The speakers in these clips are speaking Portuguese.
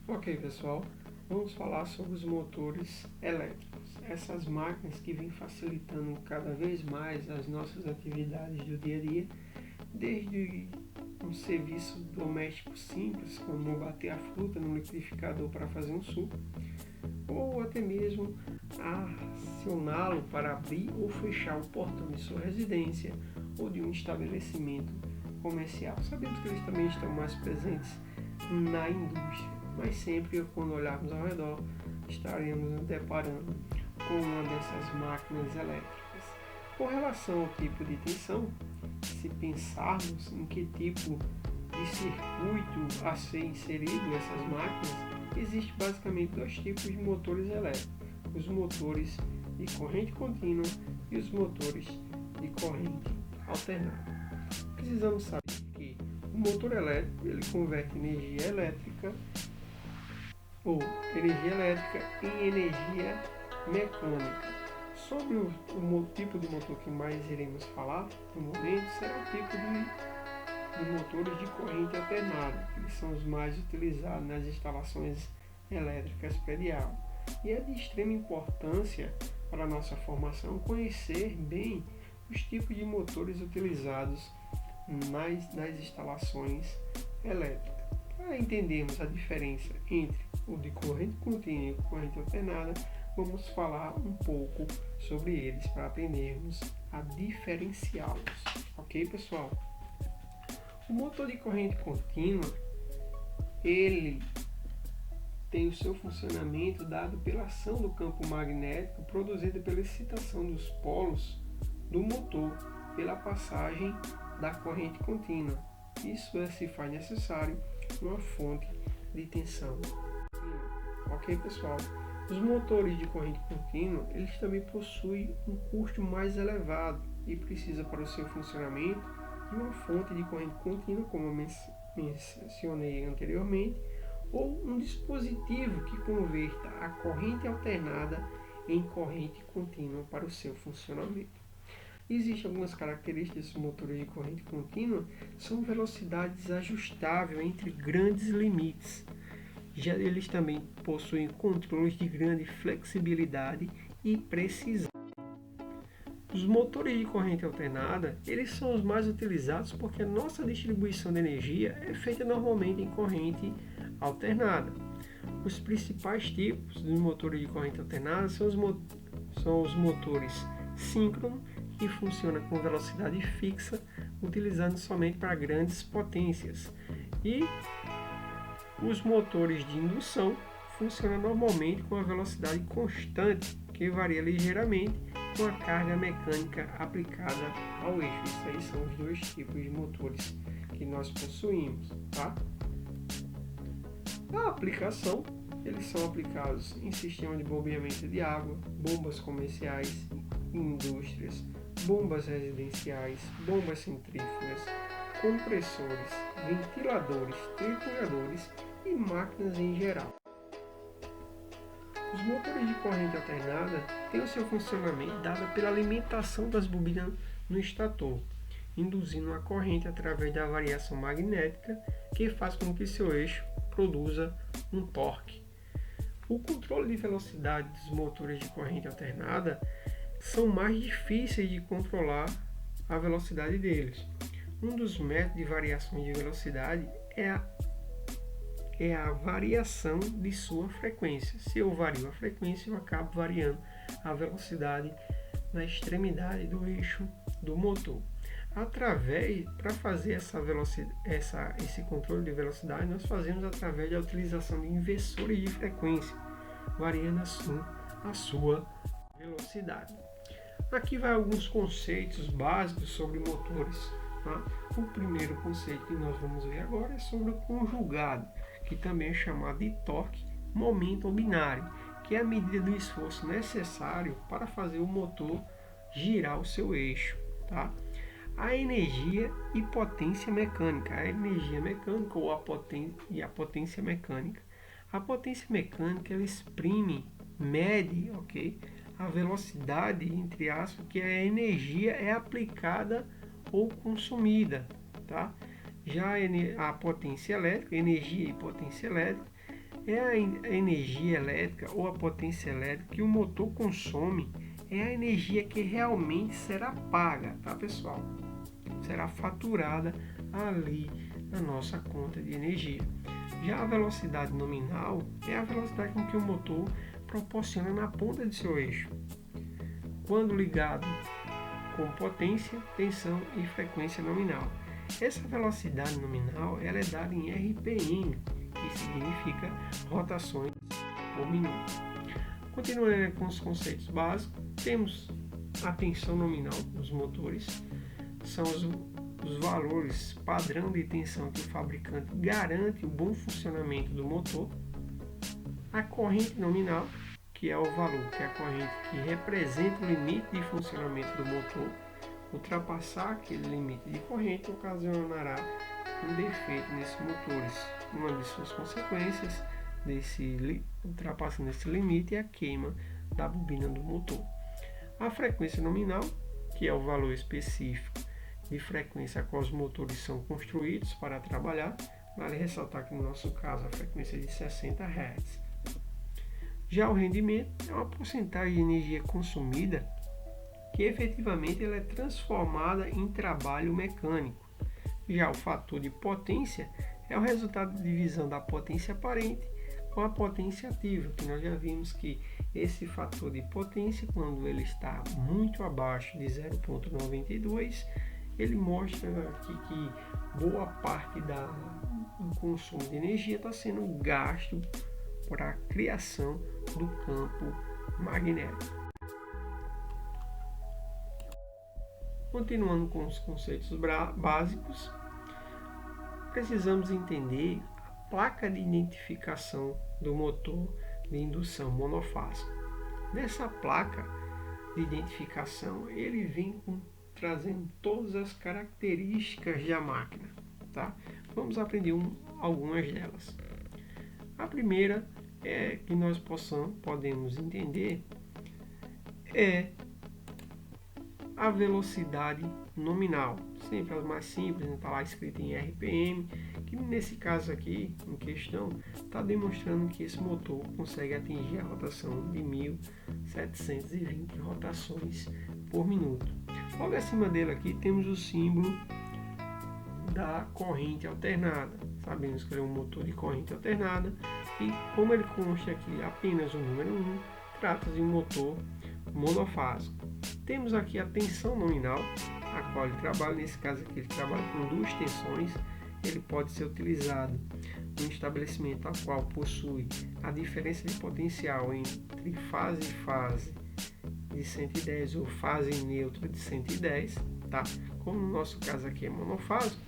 Ok, pessoal, vamos falar sobre os motores elétricos. Essas máquinas que vêm facilitando cada vez mais as nossas atividades do dia a dia, desde um serviço doméstico simples, como bater a fruta no liquidificador para fazer um suco, ou até mesmo acioná-lo para abrir ou fechar o portão de sua residência ou de um estabelecimento comercial. Sabemos que eles também estão mais presentes na indústria, mas sempre quando olharmos ao redor estaremos nos deparando com uma dessas máquinas elétricas. Com relação ao tipo de tensão, se pensarmos em que tipo de circuito a ser inserido nessas máquinas, existe basicamente dois tipos de motores elétricos: os motores de corrente contínua e os motores de corrente alternada. Precisamos saber que o motor elétrico ele converte energia elétrica em energia mecânica. Sobre o tipo de motor que mais iremos falar no momento será o tipo de motores de corrente alternada, que são os mais utilizados nas instalações elétricas prediais. E é de extrema importância para a nossa formação conhecer bem os tipos de motores utilizados nas instalações elétricas. Para entendermos a diferença entre o de corrente contínua e corrente alternada, vamos falar um pouco sobre eles para aprendermos a diferenciá-los. Ok, pessoal? O motor de corrente contínua, ele tem o seu funcionamento dado pela ação do campo magnético produzida pela excitação dos polos do motor pela passagem da corrente contínua. Isso se faz necessário uma fonte de tensão. Ok, pessoal? Os motores de corrente contínua, eles também possuem um custo mais elevado e precisa para o seu funcionamento de uma fonte de corrente contínua, como eu mencionei anteriormente, ou um dispositivo que converta a corrente alternada em corrente contínua para o seu funcionamento. Existem algumas características dos motores de corrente contínua, são velocidades ajustáveis entre grandes limites. Já eles também possuem controles de grande flexibilidade e precisão. Os motores de corrente alternada, eles são os mais utilizados porque a nossa distribuição de energia é feita normalmente em corrente alternada. Os principais tipos de motores de corrente alternada são os motores síncronos, que funcionam com velocidade fixa, utilizando somente para grandes potências, e os motores de indução funcionam normalmente com a velocidade constante, que varia ligeiramente com a carga mecânica aplicada ao eixo. Esses aí são os dois tipos de motores que nós possuímos, tá? A aplicação, eles são aplicados em sistemas de bombeamento de água, bombas comerciais, indústrias, bombas residenciais, bombas centrífugas, compressores, ventiladores, trituradores e máquinas em geral. Os motores de corrente alternada têm o seu funcionamento dado pela alimentação das bobinas no estator, induzindo a corrente através da variação magnética que faz com que seu eixo produza um torque. O controle de velocidade dos motores de corrente alternada são mais difíceis de controlar a velocidade deles. Um dos métodos de variação de velocidade é a variação de sua frequência. Se eu vario a frequência, eu acabo variando a velocidade na extremidade do eixo do motor. Para fazer esse controle de velocidade, nós fazemos através da utilização de inversores de frequência, variando assim a sua velocidade. Aqui vai alguns conceitos básicos sobre motores. Tá? O primeiro conceito que nós vamos ver agora é sobre o conjugado, que também é chamado de torque momento binário, que é a medida do esforço necessário para fazer o motor girar o seu eixo. Tá? A energia e potência mecânica. A energia mecânica ou a potência mecânica. A potência mecânica ela exprime, mede, ok? A velocidade, entre aspas, que a energia é aplicada ou consumida, tá? Já a potência elétrica, energia e potência elétrica, É a energia elétrica ou a potência elétrica que o motor consome, é a energia que realmente será paga, tá pessoal? Será faturada ali na nossa conta de energia. Já a velocidade nominal é a velocidade com que o motor proporciona na ponta de seu eixo, quando ligado com potência, tensão e frequência nominal. Essa velocidade nominal ela é dada em RPM, que significa rotações por minuto. Continuando com os conceitos básicos, temos a tensão nominal dos motores, são os valores padrão de tensão que o fabricante garante o bom funcionamento do motor. A corrente nominal, que é o valor, que é a corrente que representa o limite de funcionamento do motor. Ultrapassar aquele limite de corrente ocasionará um defeito nesses motores. Uma de suas consequências ultrapassando esse limite é a queima da bobina do motor. A frequência nominal, que é o valor específico de frequência a qual os motores são construídos para trabalhar, vale ressaltar que no nosso caso a frequência é de 60 Hz. Já o rendimento é uma porcentagem de energia consumida que efetivamente ela é transformada em trabalho mecânico. Já o fator de potência é o resultado de divisão da potência aparente com a potência ativa, que nós já vimos que esse fator de potência, quando ele está muito abaixo de 0,92, ele mostra aqui que boa parte do consumo de energia está sendo gasto para a criação do campo magnético. Continuando com os conceitos básicos, precisamos entender a placa de identificação do motor de indução monofásica. Nessa placa de identificação, ele vem trazendo todas as características da máquina, tá? Vamos aprender algumas delas. A primeira que nós podemos entender é a velocidade nominal, sempre as mais simples, está lá escrito em RPM, que nesse caso aqui, em questão, está demonstrando que esse motor consegue atingir a rotação de 1.720 rotações por minuto. Logo acima dele aqui temos o símbolo da corrente alternada. Sabemos que ele é um motor de corrente alternada e como ele consta aqui apenas o número 1, trata-se de um motor monofásico. Temos aqui a tensão nominal, a qual ele trabalha, nesse caso aqui ele trabalha com duas tensões. Ele pode ser utilizado em um estabelecimento a qual possui a diferença de potencial entre fase e fase de 110 ou fase neutra de 110, tá? Como no nosso caso aqui é monofásico,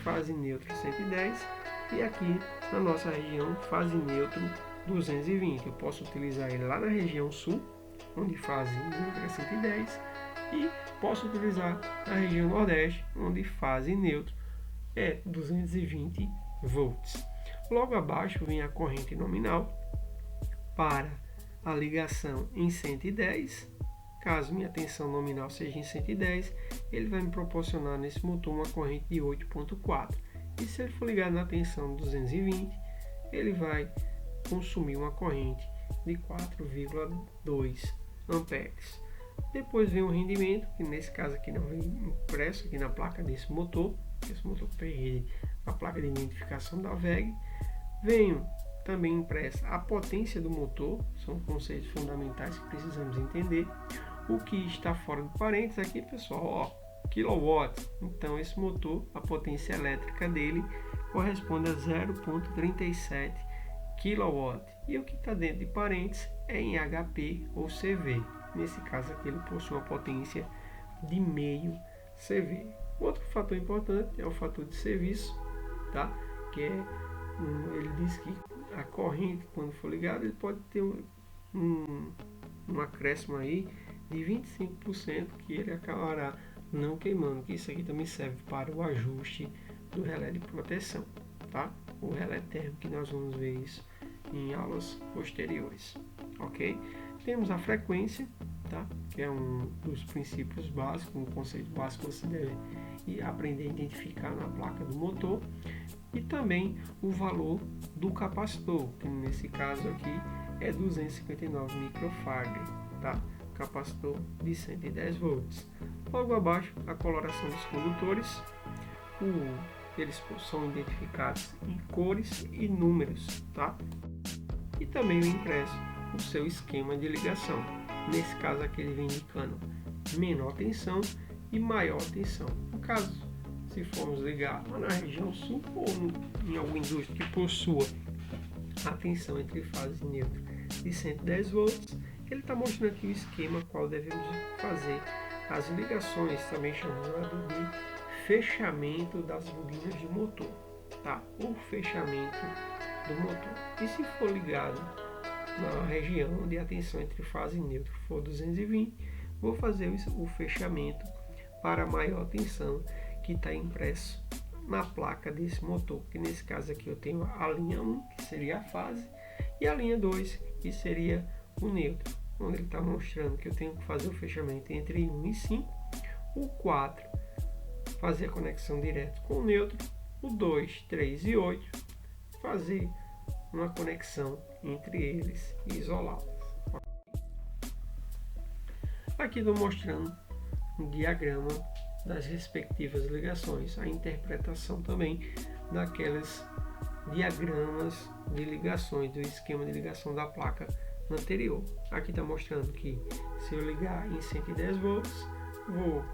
fase neutra 110 e aqui na nossa região fase neutra 220. Eu posso utilizar ele lá na região sul, onde fase neutra é 110, e posso utilizar na região nordeste, onde fase neutra é 220 volts. Logo abaixo vem a corrente nominal para a ligação em 110. Caso minha tensão nominal seja em 110, ele vai me proporcionar nesse motor uma corrente de 8,4. E se ele for ligado na tensão 220, ele vai consumir uma corrente de 4,2 amperes. Depois vem o rendimento, que nesse caso aqui não vem impresso aqui na placa desse motor. Esse motor peguei a placa de identificação da WEG. Venho também impressa a potência do motor, são conceitos fundamentais que precisamos entender. O que está fora do parênteses aqui, pessoal, ó, quilowatts. Então esse motor, a potência elétrica dele corresponde a 0,37 kW. E o que está dentro de parênteses é em HP ou CV. Nesse caso aqui ele possui uma potência de meio CV. Outro fator importante é o fator de serviço, tá? Que é ele diz que a corrente, quando for ligada, ele pode ter um acréscimo aí de 25%, que ele acabará não queimando, que isso aqui também serve para o ajuste do relé de proteção, tá? O relé térmico, que nós vamos ver isso em aulas posteriores, ok? Temos a frequência, tá? Que é um dos princípios básicos, um conceito básico que você deve aprender a identificar na placa do motor. e também o valor do capacitor, que nesse caso aqui é 259 microfarad, tá? Capacitor de 110 volts. Logo abaixo, a coloração dos condutores. Eles são identificados em cores e números, tá? E também o impresso, o seu esquema de ligação. Nesse caso aqui ele vem indicando menor tensão e maior tensão. No caso, se formos ligar lá na região sul ou em alguma indústria que possua a tensão entre fase e neutro de 110 volts, ele está mostrando aqui o esquema qual devemos fazer as ligações, também chamado de fechamento das bobinas do motor, tá? O fechamento do motor. E se for ligado na região onde a tensão entre fase e neutro for 220, vou fazer o fechamento para a maior tensão que está impresso na placa desse motor, que nesse caso aqui eu tenho a linha 1, que seria a fase, e a linha 2, que seria o neutro, onde ele está mostrando que eu tenho que fazer o fechamento entre 1 e 5, o 4 fazer a conexão direta com o neutro, o 2, 3 e 8 fazer uma conexão entre eles e isolá-los. Aqui estou mostrando um diagrama das respectivas ligações, a interpretação também daqueles diagramas de ligações, do esquema de ligação da placa anterior. Aqui está mostrando que se eu ligar em 110 volts, vou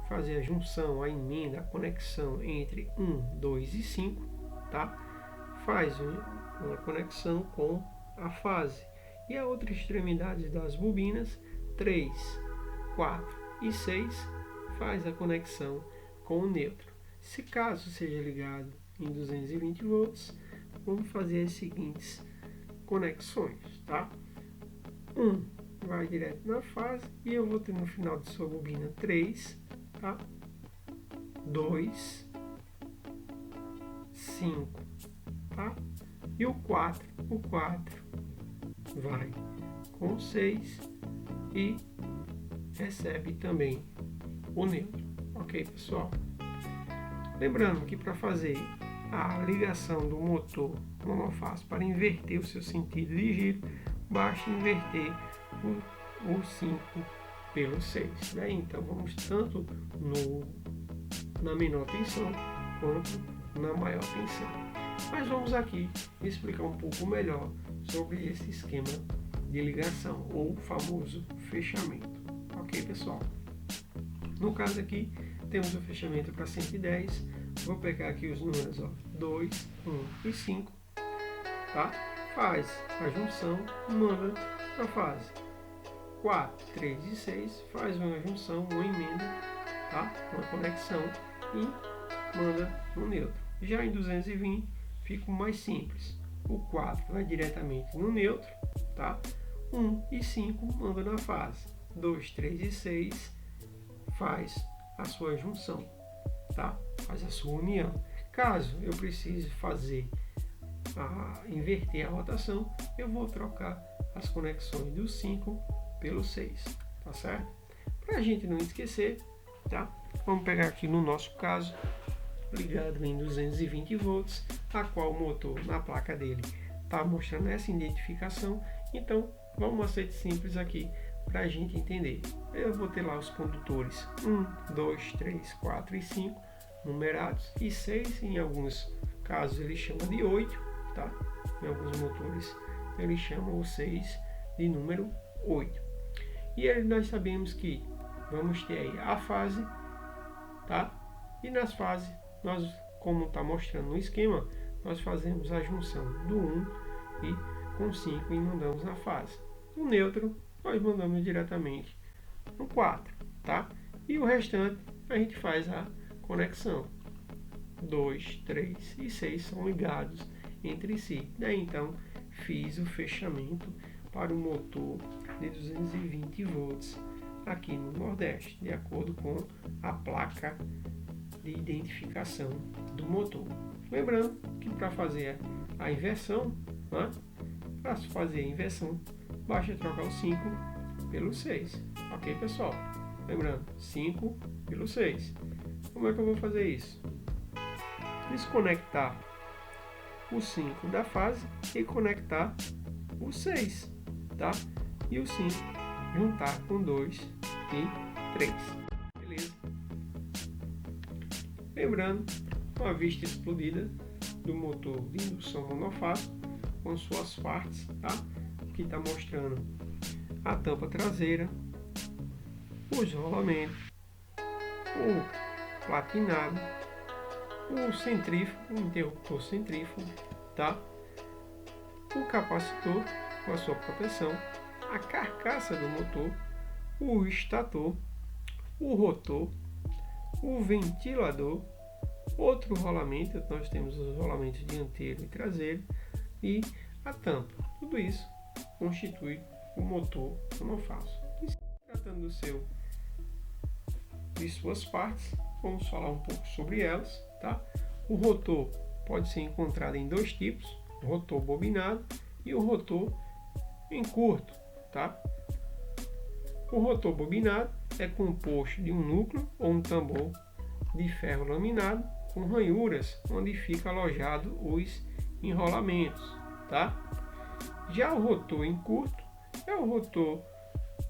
fazer a junção, a emenda, a conexão entre 1, 2 e 5, tá? Faz uma conexão com a fase. E a outra extremidade das bobinas, 3, 4 e 6, faz a conexão com o neutro. Se caso seja ligado em 220 volts, vamos fazer as seguintes conexões, tá? 1 vai direto na fase e eu vou ter no final de sua bobina 3, tá? 2, 5, tá? E o 4 vai com 6 e recebe também o neutro, ok, pessoal? Lembrando que para fazer a ligação do motor monofásico, para inverter o seu sentido de giro, basta inverter o 5 pelo 6, né? Então vamos tanto na menor tensão quanto na maior tensão. Mas vamos aqui explicar um pouco melhor sobre esse esquema de ligação, ou famoso fechamento, ok, pessoal? No caso aqui temos o fechamento para 110, vou pegar aqui os números, ó, 2, 1 e 5, tá? Faz a junção, manda na fase. 4, 3 e 6 faz uma junção, uma emenda, tá? Uma conexão e manda no neutro. Já em 220 fica mais simples. O 4 vai diretamente no neutro, tá? 1 e 5 manda na fase. 2, 3 e 6 faz a sua junção, tá? Faz a sua união. Caso eu precise inverter a rotação, eu vou trocar as conexões do 5 pelo 6, tá certo? Para a gente não esquecer, tá? Vamos pegar aqui no nosso caso, ligado em 220 volts, a qual o motor na placa dele está mostrando essa identificação. Então vamos uma macete simples aqui para a gente entender. Eu vou ter lá os condutores 1, 2, 3, 4 e 5 numerados, e 6 em alguns casos ele chama de 8, tá? Em alguns motores ele chama o 6 de número 8. E aí nós sabemos que vamos ter aí a fase, tá? E nas fases, nós, como está mostrando no esquema, nós fazemos a junção do 1 e com 5 e mandamos na fase. O neutro nós mandamos diretamente no 4, tá? E o restante a gente faz a conexão. 2, 3 e 6 são ligados entre si. Daí então fiz o fechamento para o motor de 220 volts aqui no Nordeste, de acordo com a placa de identificação do motor. Lembrando que para fazer a inversão, né? Para fazer a inversão, basta trocar o 5 pelo 6, ok, pessoal? Lembrando, 5 pelo 6. Como é que eu vou fazer isso? Desconectar o 5 da fase e conectar o 6, tá? E o 5 juntar com 2 e 3. Beleza? Lembrando, uma vista explodida do motor de indução monofásico com suas partes, tá? Que está mostrando a tampa traseira, os rolamentos, o platinado, o centrífugo, o interruptor centrífugo, tá? O capacitor com a sua proteção, a carcaça do motor, o estator, o rotor, o ventilador, outro rolamento, nós temos os rolamentos dianteiro e traseiro e a tampa. Tudo isso constitui o motor monofásico. E se tratando de suas partes, vamos falar um pouco sobre elas, tá? O rotor pode ser encontrado em dois tipos, o rotor bobinado e o rotor em curto, tá? O rotor bobinado é composto de um núcleo ou um tambor de ferro laminado com ranhuras onde fica alojado os enrolamentos, tá? Já o rotor em curto é o rotor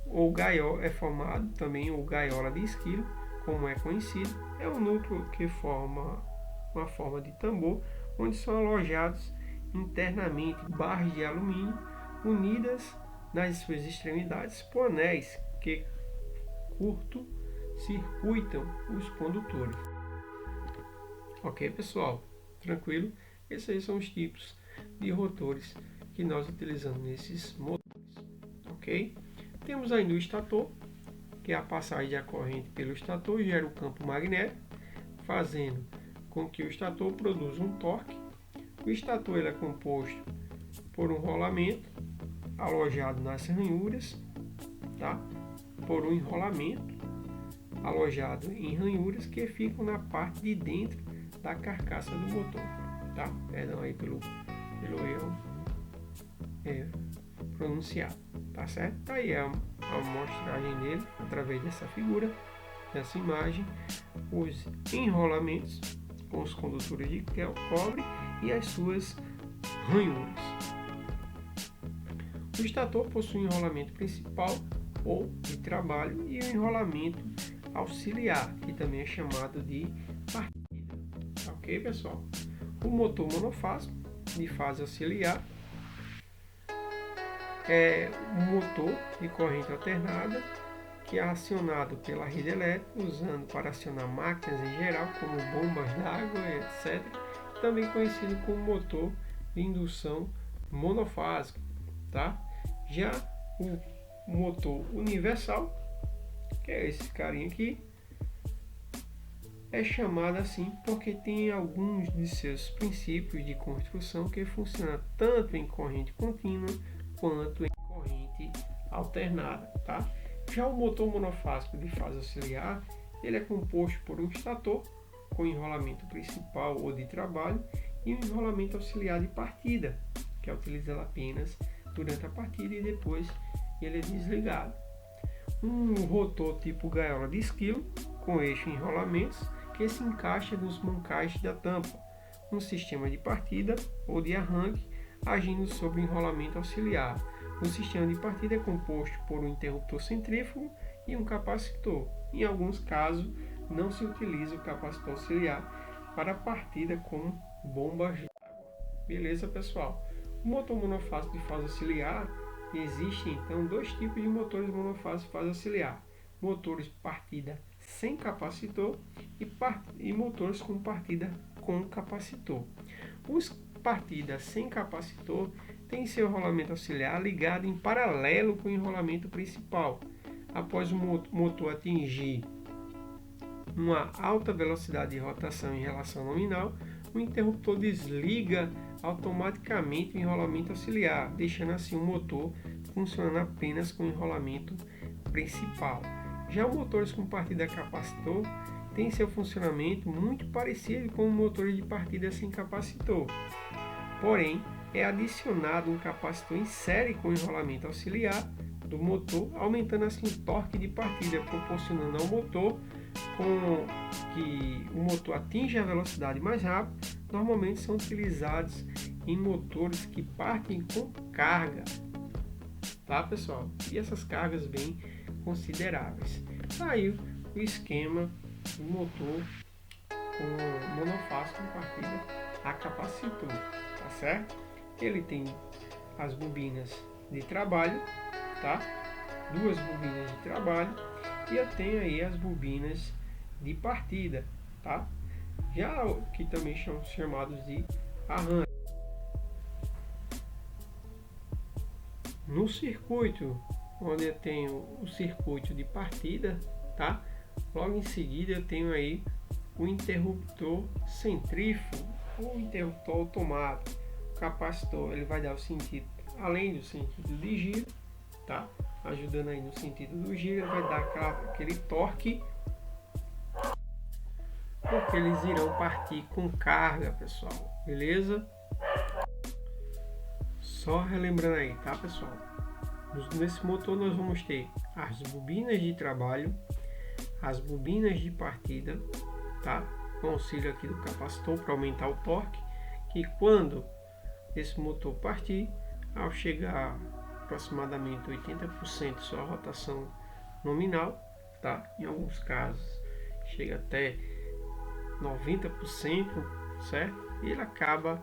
ou gaiola, é formado também ou gaiola de esquilo, como é conhecido, é um núcleo que forma uma forma de tambor onde são alojados internamente barras de alumínio unidas nas suas extremidades por anéis que curto-circuitam os condutores. Ok, pessoal? Tranquilo? Esses aí são os tipos de rotores que nós utilizamos nesses motores. Ok? Temos ainda o estator, que é a passagem da corrente pelo estator gera o campo magnético, fazendo com que o estator produza um torque. O estator ele é composto por um rolamento alojado nas ranhuras, tá? Por um enrolamento alojado em ranhuras que ficam na parte de dentro da carcaça do motor, tá? Perdão aí pelo erro pronunciado, tá certo? Tá aí a amostragem dele através dessa figura, dessa imagem, os enrolamentos com os condutores de cobre e as suas ranhuras. O estator possui um enrolamento principal ou de trabalho e um enrolamento auxiliar, que também é chamado de partida. Ok, pessoal? O motor monofásico de fase auxiliar é um motor de corrente alternada que é acionado pela rede elétrica, usando para acionar máquinas em geral, como bombas d'água, etc. Também conhecido como motor de indução monofásico, tá? Já o motor universal, que é esse carinha aqui, é chamado assim porque tem alguns de seus princípios de construção que funciona tanto em corrente contínua quanto em corrente alternada, tá? Já o motor monofásico de fase auxiliar, ele é composto por um estator com enrolamento principal ou de trabalho e um enrolamento auxiliar de partida, que é utilizado apenas durante a partida e depois ele é desligado. Um rotor tipo gaiola de esquilo com eixo e enrolamentos que se encaixa nos mancais da tampa, um sistema de partida ou de arranque agindo sobre o enrolamento auxiliar. O sistema de partida é composto por um interruptor centrífugo e um capacitor. Em alguns casos, não se utiliza o capacitor auxiliar para a partida como bombas de água. Beleza, pessoal? O motor monofásico de fase auxiliar, existem então dois tipos de motores monofásicos de fase auxiliar: motores partida sem capacitor e motores com partida com capacitor. Os partidas sem capacitor têm seu rolamento auxiliar ligado em paralelo com o enrolamento principal. Após o motor atingir uma alta velocidade de rotação em relação nominal, o interruptor desliga automaticamente o enrolamento auxiliar, deixando assim o motor funcionando apenas com o enrolamento principal. Já os motores com partida capacitor têm seu funcionamento muito parecido com os motores de partida sem capacitor. Porém, é adicionado um capacitor em série com enrolamento auxiliar do motor, aumentando assim o torque de partida, proporcionando ao motor com que o motor atinja a velocidade mais rápida. Normalmente são utilizados em motores que partem com carga, tá pessoal? E essas cargas bem consideráveis. Aí o esquema do motor com monofásico com partida a capacitor, tá certo? Ele tem as bobinas de trabalho, tá? Duas bobinas de trabalho, e eu tenho aí as bobinas de partida, tá? Já que também são chamados de arranque. No circuito, onde eu tenho o circuito de partida, tá? Logo em seguida eu tenho aí o interruptor centrífugo ou interruptor automático. O capacitor ele vai dar o sentido, além do sentido de giro, tá? Ajudando aí no sentido do giro, ele vai dar aquele torque, porque eles irão partir com carga, pessoal, beleza? Só relembrando aí, tá pessoal? Nesse motor nós vamos ter as bobinas de trabalho, as bobinas de partida, tá? Com auxílio aqui do capacitor para aumentar o torque, que quando esse motor partir, ao chegar aproximadamente 80% sua rotação nominal, tá? Em alguns casos chega até 90%, certo? E ele acaba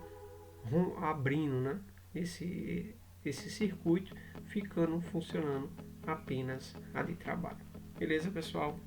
abrindo, né? Esse circuito, ficando funcionando apenas a de trabalho. Beleza, pessoal?